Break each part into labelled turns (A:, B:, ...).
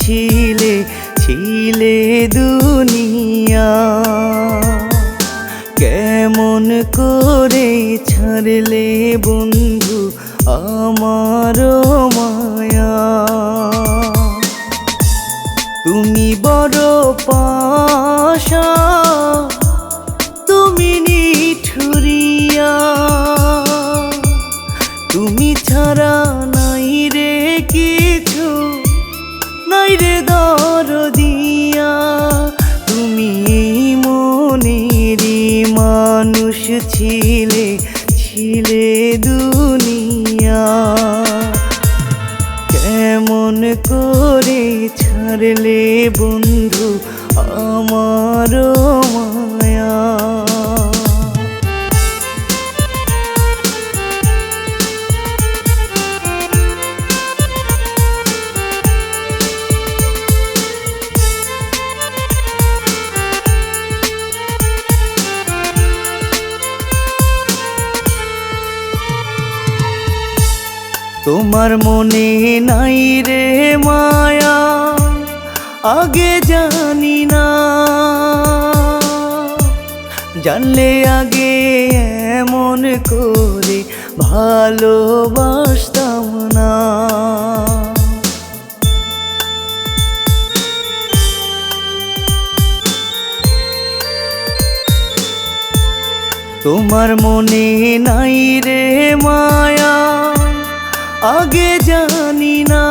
A: ছিলে ছিলে দুনিয়া, কেমন করে ছাড়লে বন্ধু আমার মায়া। তুমি বড় পাশা, তুমি নিঠুরিয়া, তুমি ছাড়া নাই রে কিছু, নাই রে দরদিয়া। তুমি মনেরই মানুষ ছিলে ছিলে দুনিয়া, কেমন করে ছাড়লে বন্ধু আমার মায়া। তোমার মনে নাই রে মায়া, আগে জানি না, জানলে আগে এমন করে ভালোবাসতাম না। তোমার মনে নাই রে মায়া, আগে জানি না,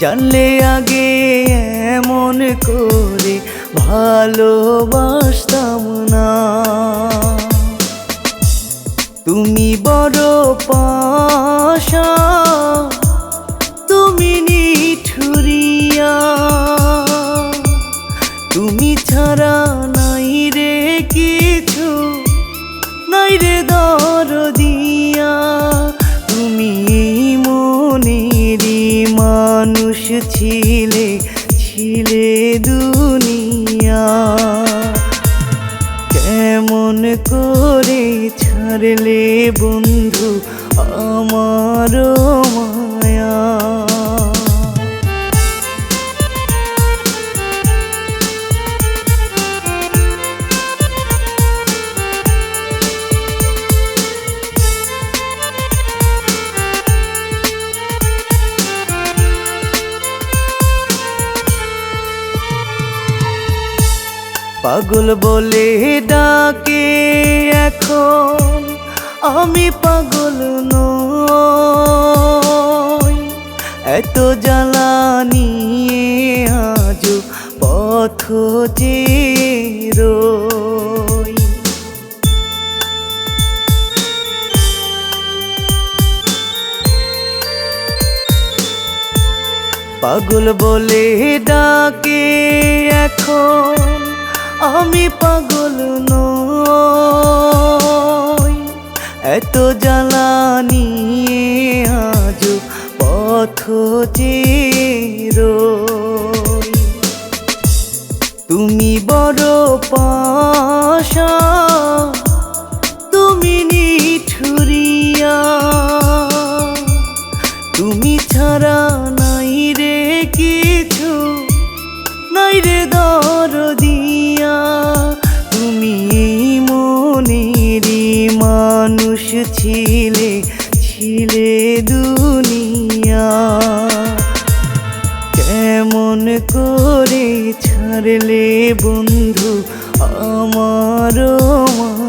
A: জানলে আগে এমন করে ভালোবাসতাম না। তুমি বড় পাশা, তুমি নিঠুরিয়া, তুমি ছাড়া নাই রে কিছু, নাই রে দরদিয়া। তুমি মনেরই মানুষ ছিলে ছিলে দুনিয়া, কেমন করে ছাড়লে বন্ধু আমার মায়া। পাগল বলে ডাকে এখন, আমি পাগল নই, এত জ্বালা নিয়ে আজও পথ চেয়ে রই। পাগল বলে ডাকে এখন, আমি পাগল নই, এত জ্বালা নিয়ে আজও পথ চেয়ে রই। তুমি বড় পাশা, তুমি নিঠুরিয়া, তুমি ছাড়া নাই রে কিছু, নাই রে দরদিয়া। তুমি মনেরই মানুষ ছিলে ছিলে দুনিয়া, কেমন করে ছাড়লে বন্ধু আমার মায়া।